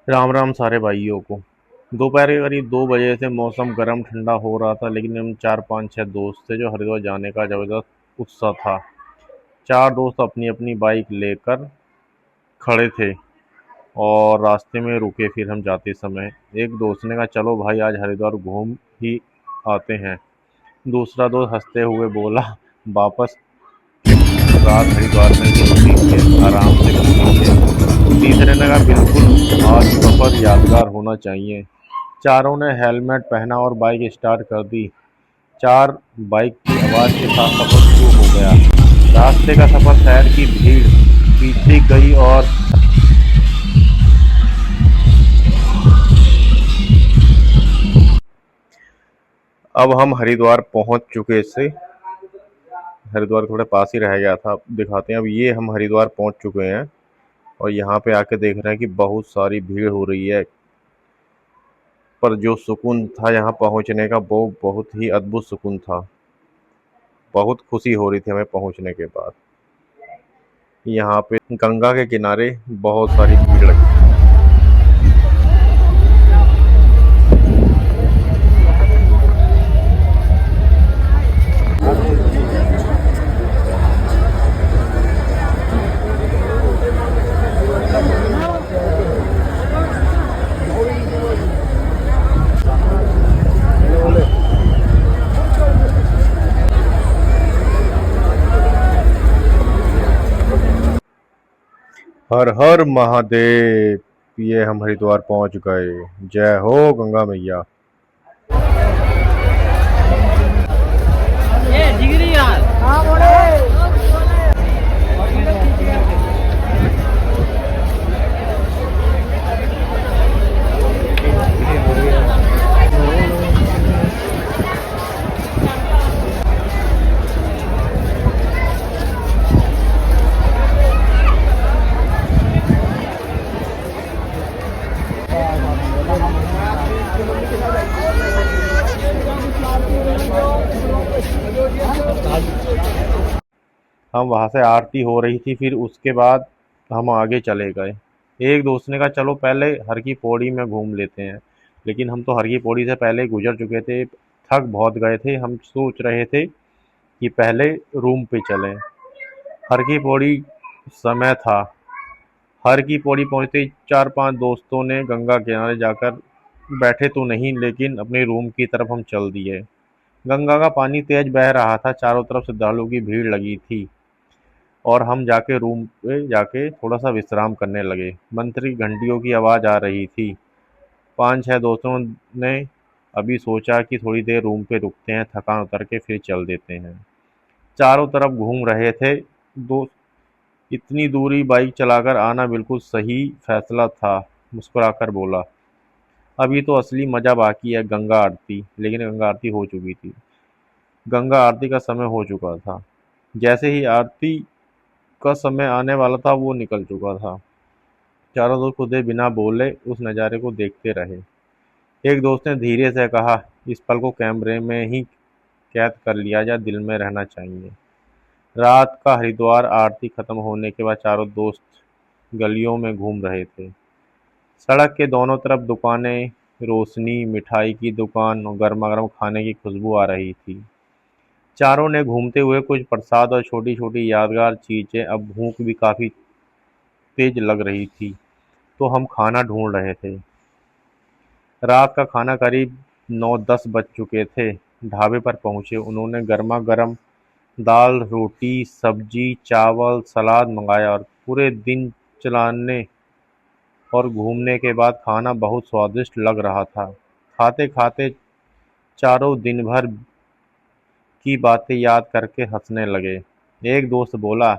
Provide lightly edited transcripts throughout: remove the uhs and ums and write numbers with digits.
राम राम सारे भाइयों को। दोपहर के करीब 2 बजे से मौसम गर्म ठंडा हो रहा था, लेकिन हम चार पाँच छह दोस्त थे जो हरिद्वार जाने का जबरदस्त उत्साह था। चार दोस्त अपनी अपनी बाइक लेकर खड़े थे और रास्ते में रुके। फिर हम जाते समय एक दोस्त ने कहा, चलो भाई आज हरिद्वार घूम ही आते हैं। दूसरा दोस्त हंसते हुए बोला, वापस रात हरिद्वार में ही रुकेंगे, आराम से घूमेंगे। तीसरे ने कहा, बिल्कुल आज सफर यादगार होना चाहिए। चारों ने हेलमेट पहना और बाइक स्टार्ट कर दी। चार बाइक की आवाज के साथ सफर शुरू हो गया। रास्ते का सफर शहर की भीड़ बीतती गई और अब हम हरिद्वार पहुंच चुके थे। हरिद्वार थोड़े पास ही रह गया था, अब दिखाते हैं। अब ये हम हरिद्वार पहुंच चुके हैं और यहाँ पे आके देख रहे हैं कि बहुत सारी भीड़ हो रही है। पर जो सुकून था यहाँ पहुंचने का, वो बहुत ही अद्भुत सुकून था। बहुत खुशी हो रही थी हमें पहुंचने के बाद। यहाँ पे गंगा के किनारे बहुत सारी भीड़ लगी। हर हर महादेव। ये हम हरिद्वार पहुंच गए। जय हो गंगा मैया। ये जिगरी यार। हाँ बोले। हम वहां से आरती हो रही थी, फिर उसके बाद हम आगे चले गए। एक दोस्त ने कहा, चलो पहले हर की पौड़ी में घूम लेते हैं। लेकिन हम तो हर की पौड़ी से पहले ही गुजर चुके थे, थक बहुत गए थे। हम सोच रहे थे कि पहले रूम पे चलें। हर की पौड़ी समय था। हर की पौड़ी पहुंचते ही चार पांच दोस्तों ने गंगा किनारे जाकर बैठे तो नहीं, लेकिन अपने रूम की तरफ हम चल दिए। गंगा का पानी तेज बह रहा था, चारों तरफ श्रद्धालुओं की भीड़ लगी थी और हम जाके रूम पे जाके थोड़ा सा विश्राम करने लगे। मंत्र की घंटियों की आवाज़ आ रही थी। पांच छह दोस्तों ने अभी सोचा कि थोड़ी देर रूम पे रुकते हैं, थकान उतर के फिर चल देते हैं। चारों तरफ घूम रहे थे। दो इतनी दूरी बाइक चलाकर आना बिल्कुल सही फैसला था। मुस्कुराकर बोला, अभी तो असली मजा बाकी है, गंगा आरती। लेकिन गंगा आरती हो चुकी थी। गंगा आरती का समय हो चुका था। जैसे ही आरती का समय आने वाला था, वो निकल चुका था। चारों दोस्त खुदे बिना बोले उस नज़ारे को देखते रहे। एक दोस्त ने धीरे से कहा, इस पल को कैमरे में ही कैद कर लिया जाए, दिल में रहना चाहिए। रात का हरिद्वार आरती खत्म होने के बाद चारों दोस्त गलियों में घूम रहे थे। सड़क के दोनों तरफ दुकानें, रोशनी, मिठाई की दुकान और गर्मा गर्म खाने की खुशबू आ रही थी। चारों ने घूमते हुए कुछ प्रसाद और छोटी छोटी यादगार चीजें। अब भूख भी काफी तेज लग रही थी, तो हम खाना ढूंढ रहे थे। रात का खाना करीब 9-10 बज चुके थे। ढाबे पर पहुंचे। उन्होंने गर्मा गर्म दाल, रोटी, सब्जी, चावल, सलाद मंगाया और पूरे दिन चलाने और घूमने के बाद खाना बहुत स्वादिष्ट लग रहा था। खाते खाते चारों दिन भर की बातें याद करके हंसने लगे। एक दोस्त बोला,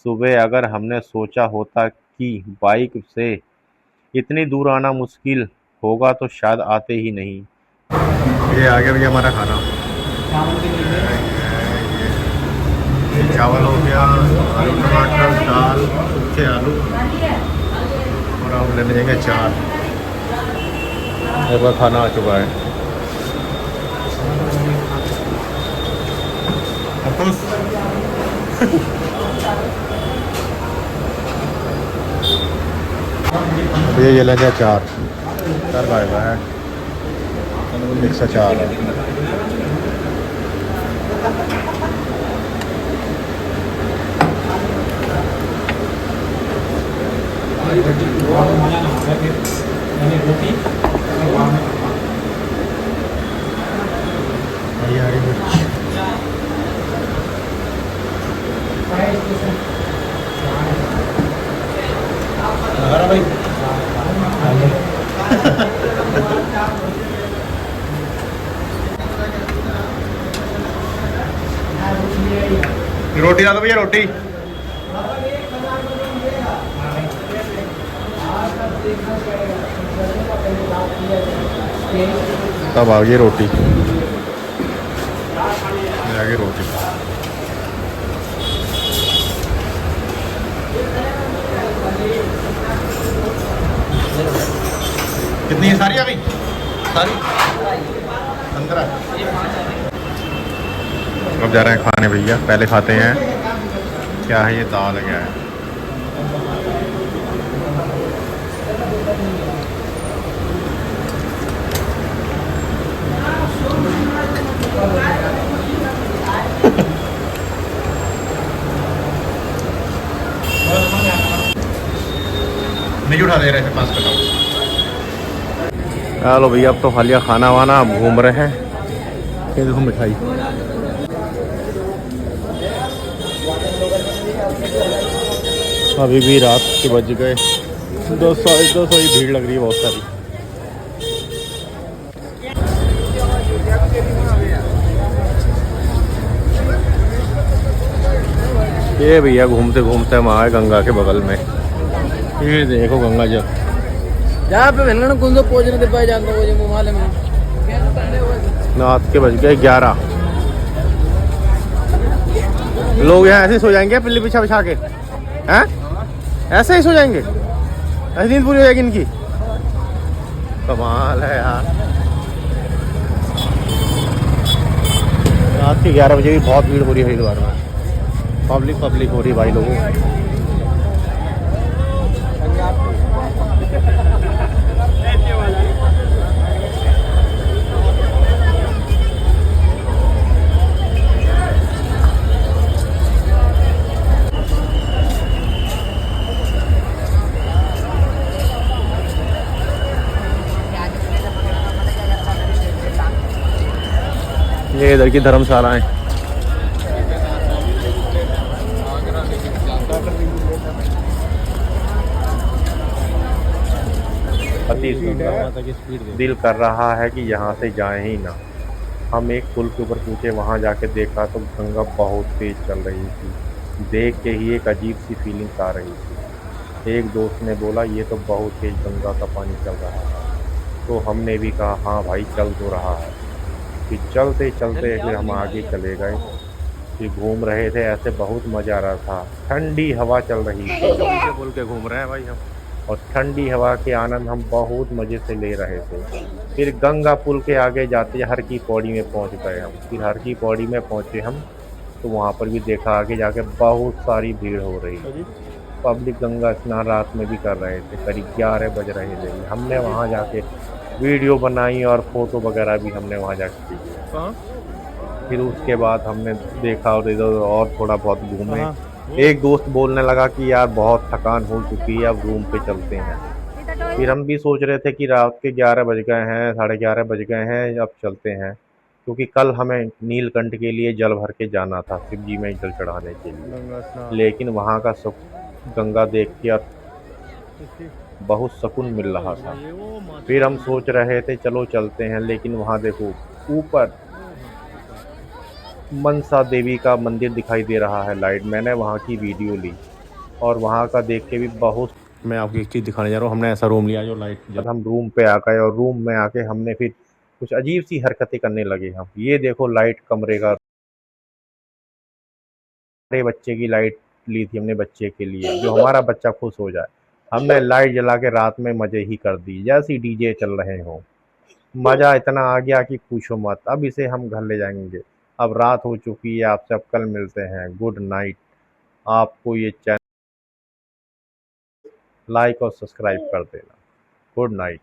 सुबह अगर हमने सोचा होता कि बाइक से इतनी दूर आना मुश्किल होगा तो शायद आते ही नहीं। ये आ गया भैया हमारा खाना। चावल के लिए ये चावल हो गया, आलू टमाटर, दाल, सूखे आलू और हम लेने जाएंगे चार। एक बार खाना आ चुका है। भैया ये लेंगे अचार, अचार का आएगा है 104 है। हरी मिर्च रोटी ला दो भैया, रोटी। तब आ गई रोटी, आ गई रोटी। कितनी है सारी? आ गई सारी 15। अब जा रहे हैं खाने भैया, पहले खाते हैं क्या है ये, दाल है क्या है। नहीं उठा दे रहे थे, पास बताओ। चलो भैया अब तो खा लिया खाना वाना, अब घूम रहे हैं। ये देखो मिठाई, अभी भी रात के बज गए 10 साढ़े 10, वही भीड़ लग रही है बहुत सारी। ये भैया घूमते घूमते हम आए गंगा के बगल में। ये देखो गंगा जल, जहाँ पे वेलगण कुंदो पोजने दे पाए जानता वो जो मुमाले में रात के बज गए 11। लोग यहाँ ऐसे ही सो जाएंगे पिल्ली बिछा बिछा के, हैं? ऐसे ही सो जाएंगे? ऐसी नींद पूरी हो जाएगी इनकी? कमाल है यार। रात के 11 बजे भी बहुत भीड़ हो रही है हरिद्वार में, पब्लिक हो रही है भाई लोगों। ये इधर की धर्मशाला है। दिल कर रहा है कि यहाँ से जाए ही ना। हम एक पुल के ऊपर पूछे, वहाँ जाके देखा तो गंगा बहुत तेज चल रही थी। देख के ही एक अजीब सी फीलिंग आ रही थी। एक दोस्त ने बोला ये तो बहुत तेज गंगा का पानी चल रहा है, तो हमने भी कहा हाँ भाई चल तो रहा है। फिर चलते चलते फिर हम आगे चले गए, फिर घूम रहे थे, ऐसे बहुत मज़ा आ रहा था। ठंडी हवा चल रही थी, बोल के घूम रहे हैं भाई हम, और ठंडी हवा के आनंद हम बहुत मज़े से ले रहे थे। फिर गंगा पुल के आगे जाते हर की पौड़ी में पहुंच गए हम। फिर हर की पौड़ी में पहुंचे हम तो वहां पर भी देखा आगे जाके बहुत सारी भीड़ हो रही थी। पब्लिक गंगा स्नान रात में भी कर रहे थे, करीब 11 बज रहे थे। हमने वहां जाके वीडियो बनाई और फोटो वगैरह भी हमने वहां जाके की। फिर उसके बाद हमने देखा और इधर और थोड़ा बहुत घूमे। एक दोस्त बोलने लगा कि यार बहुत थकान हो चुकी है, अब रूम पे चलते हैं। फिर हम भी सोच रहे थे कि रात के 11 बज गए हैं, 11:30 बज गए हैं, अब चलते हैं, क्योंकि कल हमें नीलकंठ के लिए जल भर के जाना था, शिव जी में जल चढ़ाने के लिए। लेकिन वहाँ का गंगा देख के और बहुत सुकून मिल रहा था। फिर हम सोच रहे थे चलो चलते हैं, लेकिन वहाँ देखो ऊपर मनसा देवी का मंदिर दिखाई दे रहा है लाइट। मैंने वहाँ की वीडियो ली और वहाँ का देख के भी बहुत। मैं आपको एक चीज़ दिखाने जा रहा हूँ। हमने ऐसा रूम लिया जो लाइट, जब हम रूम पे आ गए और रूम में आके हमने फिर कुछ अजीब सी हरकतें करने लगे हम। ये देखो लाइट कमरे का, हमारे बच्चे की लाइट ली थी हमने बच्चे के लिए, जो हमारा बच्चा खुश हो जाए। हमने लाइट जला के रात में मज़े ही कर दी, जैसे डीजे चल रहे हों। मज़ा इतना आ गया कि पूछो मत। अब इसे हम घर ले जाएंगे। अब रात हो चुकी है, आपसे अब कल मिलते हैं। Good night. आपको ये चैनल लाइक और सब्सक्राइब कर देना। Good night.